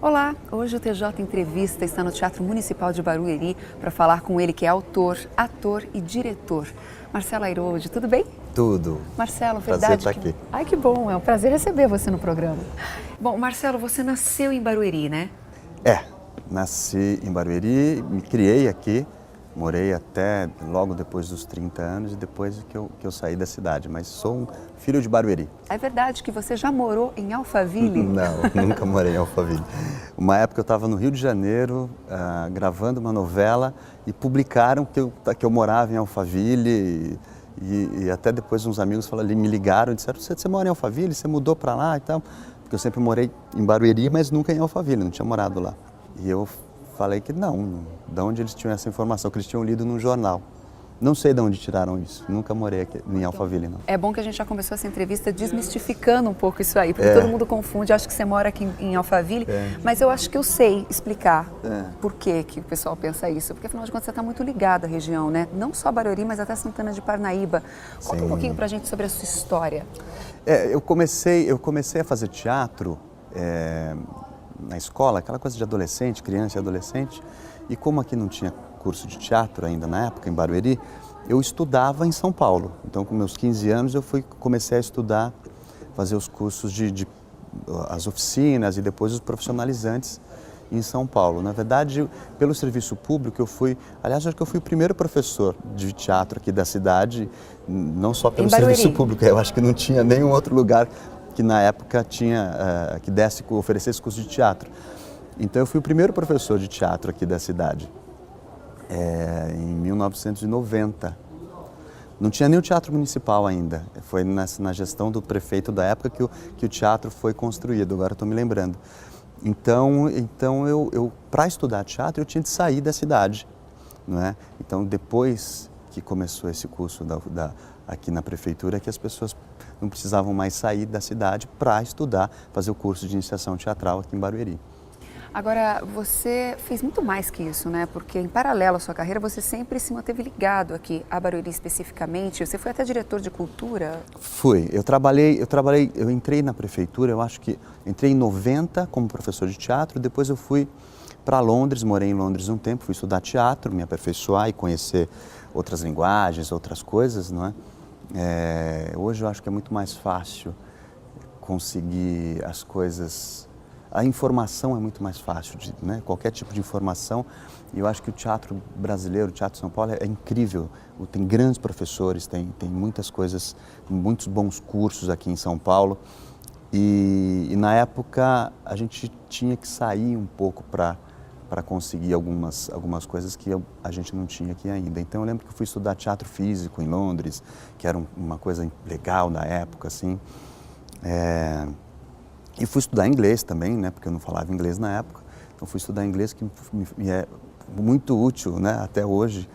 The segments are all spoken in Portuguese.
Olá, hoje o TJ Entrevista está no Teatro Municipal de Barueri para falar com ele que é autor, ator e diretor. Marcelo Airoldi, tudo bem? Tudo. Marcelo, verdade. Prazer estar aqui. Ai, que bom, é um prazer receber você no programa. Bom, Marcelo, você nasceu em Barueri, né? Nasci em Barueri, me criei aqui, morei até logo depois dos 30 anos e depois que eu saí da cidade, mas sou um filho de Barueri. É verdade que você já morou em Alphaville? Não, nunca morei em Alphaville. Uma época eu estava no Rio de Janeiro, gravando uma novela e publicaram que eu morava em Alphaville e até depois uns amigos me ligaram e disseram, você mora em Alphaville, você mudou para lá e tal? Porque eu sempre morei em Barueri, mas nunca em Alphaville, não tinha morado lá. E eu falei que não, de onde eles tinham essa informação, que eles tinham lido num jornal. Não sei de onde tiraram isso, nunca morei aqui em Alphaville, não. É bom que a gente já começou essa entrevista desmistificando um pouco isso aí, porque todo mundo confunde, acho que você mora aqui em Alphaville, mas eu acho que eu sei explicar por que o pessoal pensa isso, porque afinal de contas você está muito ligado à região, né? Não só Barueri, mas até Santana de Parnaíba. Conta um pouquinho pra gente sobre a sua história. Eu comecei a fazer teatro na escola, aquela coisa de adolescente, criança e adolescente, e como aqui não tinha curso de teatro ainda na época, em Barueri, eu estudava em São Paulo. Então, com meus 15 anos, eu comecei a estudar, fazer os cursos as oficinas e depois os profissionalizantes em São Paulo. Na verdade, pelo serviço público, acho que eu fui o primeiro professor de teatro aqui da cidade, não só pelo serviço público, eu acho que não tinha nenhum outro lugar que na época oferecesse curso de teatro. Então eu fui o primeiro professor de teatro aqui da cidade, em 1990. Não tinha nem o teatro municipal ainda, foi na gestão do prefeito da época que o teatro foi construído, agora estou me lembrando. Então eu para estudar teatro eu tinha de sair da cidade, não é? Então depois que começou esse curso aqui na prefeitura, que as pessoas não precisavam mais sair da cidade para estudar, fazer o curso de iniciação teatral aqui em Barueri. Agora, você fez muito mais que isso, né? Porque em paralelo à sua carreira, você sempre se manteve ligado aqui a Barueri especificamente. Você foi até diretor de cultura? Fui. Eu entrei na prefeitura, eu acho que entrei em 90 como professor de teatro, depois eu fui para Londres, morei em Londres um tempo, fui estudar teatro, me aperfeiçoar e conhecer outras linguagens, outras coisas, não é? Hoje eu acho que é muito mais fácil conseguir as coisas. A informação é muito mais fácil, né? Qualquer tipo de informação. E eu acho que o teatro brasileiro, o Teatro São Paulo é incrível. Tem grandes professores, tem muitas coisas, muitos bons cursos aqui em São Paulo. E na época a gente tinha que sair um pouco para conseguir algumas coisas que a gente não tinha aqui ainda. Então eu lembro que eu fui estudar teatro físico em Londres, que era uma coisa legal da época, assim. E fui estudar inglês também, né, porque eu não falava inglês na época. Então fui estudar inglês, que me é muito útil, né, até hoje.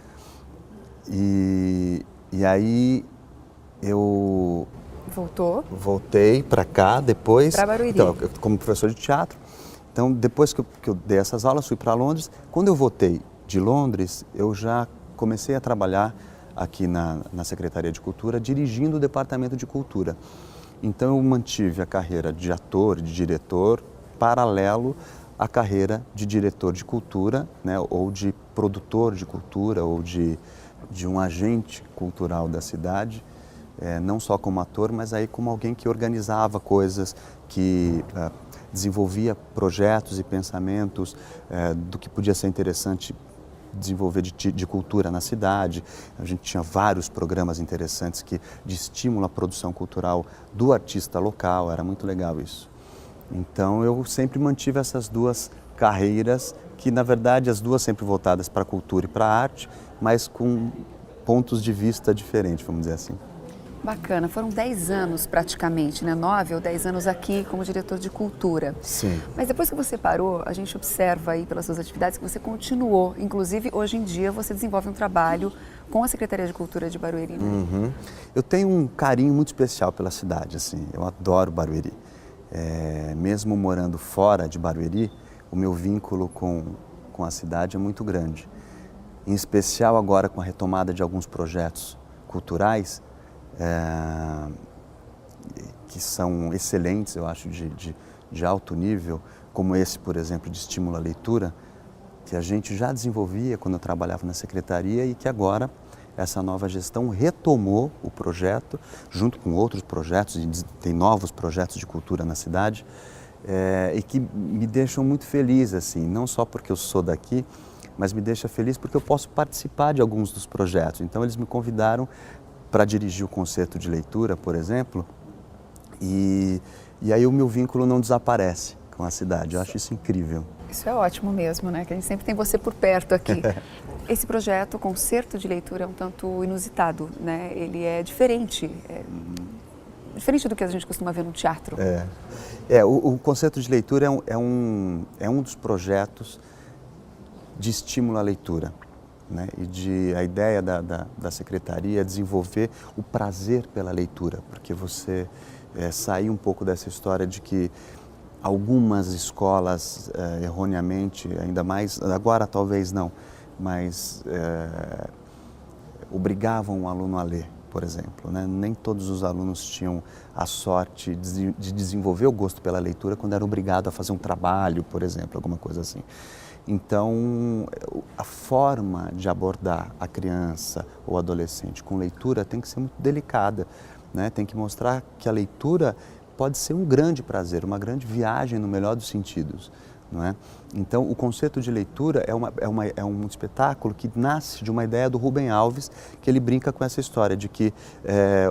E aí eu voltei para cá depois. Para Barueri. Então, como professor de teatro. Então, depois que eu dei essas aulas, fui para Londres. Quando eu voltei de Londres, eu já comecei a trabalhar aqui na Secretaria de Cultura, dirigindo o Departamento de Cultura. Então eu mantive a carreira de ator, de diretor, paralelo à carreira de diretor de cultura, né, ou de produtor de cultura, ou de um agente cultural da cidade, não só como ator, mas aí como alguém que organizava coisas, que desenvolvia projetos e pensamentos do que podia ser interessante desenvolver de cultura na cidade. A gente tinha vários programas interessantes de estímulo à produção cultural do artista local, era muito legal isso. Então eu sempre mantive essas duas carreiras, que na verdade as duas sempre voltadas para a cultura e para a arte, mas com pontos de vista diferentes, vamos dizer assim. Bacana, foram 10 anos praticamente, né? 9 ou 10 anos aqui como diretor de cultura. Sim. Mas depois que você parou, a gente observa aí pelas suas atividades que você continuou. Inclusive, hoje em dia, você desenvolve um trabalho com a Secretaria de Cultura de Barueri, né? Uhum. Eu tenho um carinho muito especial pela cidade, assim. Eu adoro Barueri. Mesmo morando fora de Barueri, o meu vínculo com a cidade é muito grande. Em especial agora com a retomada de alguns projetos culturais, que são excelentes, eu acho, de alto nível, como esse, por exemplo, de estímulo à leitura, que a gente já desenvolvia quando eu trabalhava na secretaria e que agora essa nova gestão retomou o projeto, junto com outros projetos, e tem novos projetos de cultura na cidade, e que me deixam muito feliz, assim, não só porque eu sou daqui, mas me deixa feliz porque eu posso participar de alguns dos projetos. Então eles me convidaram para dirigir o concerto de leitura, por exemplo, e aí o meu vínculo não desaparece com a cidade. Eu acho isso incrível. Isso é ótimo mesmo, né? Que a gente sempre tem você por perto aqui. Esse projeto, o concerto de leitura, é um tanto inusitado, né? Ele é diferente, diferente do que a gente costuma ver no teatro. O concerto de leitura é um dos projetos de estímulo à leitura, né? E a ideia da secretaria é desenvolver o prazer pela leitura, porque você sair um pouco dessa história de que algumas escolas, erroneamente, ainda mais, agora talvez não, mas obrigavam o aluno a ler, por exemplo, né? Nem todos os alunos tinham a sorte de desenvolver o gosto pela leitura quando era obrigado a fazer um trabalho, por exemplo, alguma coisa assim. Então, a forma de abordar a criança ou adolescente com leitura tem que ser muito delicada, né? Tem que mostrar que a leitura pode ser um grande prazer, uma grande viagem no melhor dos sentidos, não é? Então, o conceito de leitura é um espetáculo que nasce de uma ideia do Rubem Alves, que ele brinca com essa história de que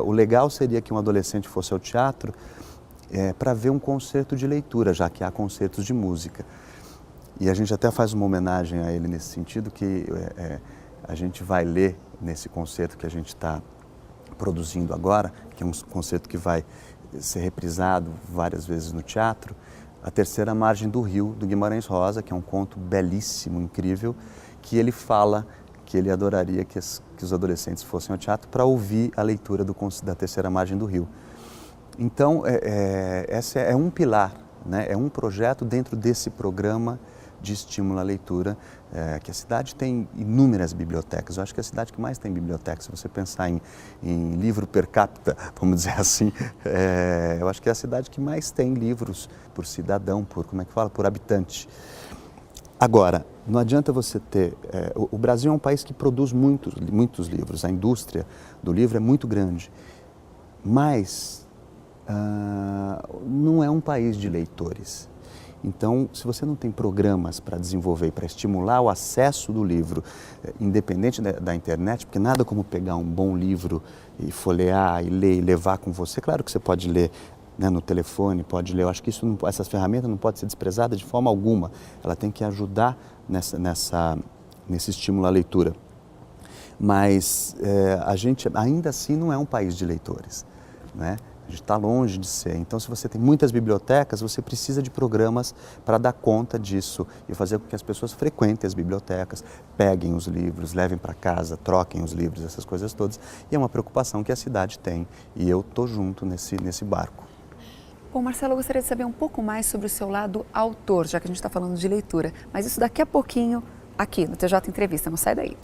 o legal seria que um adolescente fosse ao teatro para ver um concerto de leitura, já que há concertos de música. E a gente até faz uma homenagem a ele nesse sentido, que a gente vai ler nesse concerto que a gente está produzindo agora, que é um concerto que vai ser reprisado várias vezes no teatro, A Terceira Margem do Rio, do Guimarães Rosa, que é um conto belíssimo, incrível, que ele fala que ele adoraria que os adolescentes fossem ao teatro para ouvir a leitura da Terceira Margem do Rio. Então, esse é um pilar, né? É um projeto dentro desse programa de estímulo à leitura, que a cidade tem inúmeras bibliotecas. Eu acho que é a cidade que mais tem bibliotecas. Se você pensar em livro per capita, vamos dizer assim, eu acho que é a cidade que mais tem livros por cidadão, por habitante. Agora, não adianta você ter... o Brasil é um país que produz muitos livros, a indústria do livro é muito grande, mas não é um país de leitores. Então, se você não tem programas para desenvolver, para estimular o acesso do livro, independente da internet, porque nada como pegar um bom livro e folhear e ler e levar com você. Claro que você pode ler, né, no telefone, pode ler. Eu acho que essas ferramentas não podem ser desprezadas de forma alguma. Ela tem que ajudar nesse estímulo à leitura. Mas a gente ainda assim não é um país de leitores, né? A gente está longe de ser. Então, se você tem muitas bibliotecas, você precisa de programas para dar conta disso e fazer com que as pessoas frequentem as bibliotecas, peguem os livros, levem para casa, troquem os livros, essas coisas todas. E é uma preocupação que a cidade tem e eu estou junto nesse barco. Bom, Marcelo, eu gostaria de saber um pouco mais sobre o seu lado autor, já que a gente está falando de leitura. Mas isso daqui a pouquinho, aqui no TJ Entrevista. Não sai daí.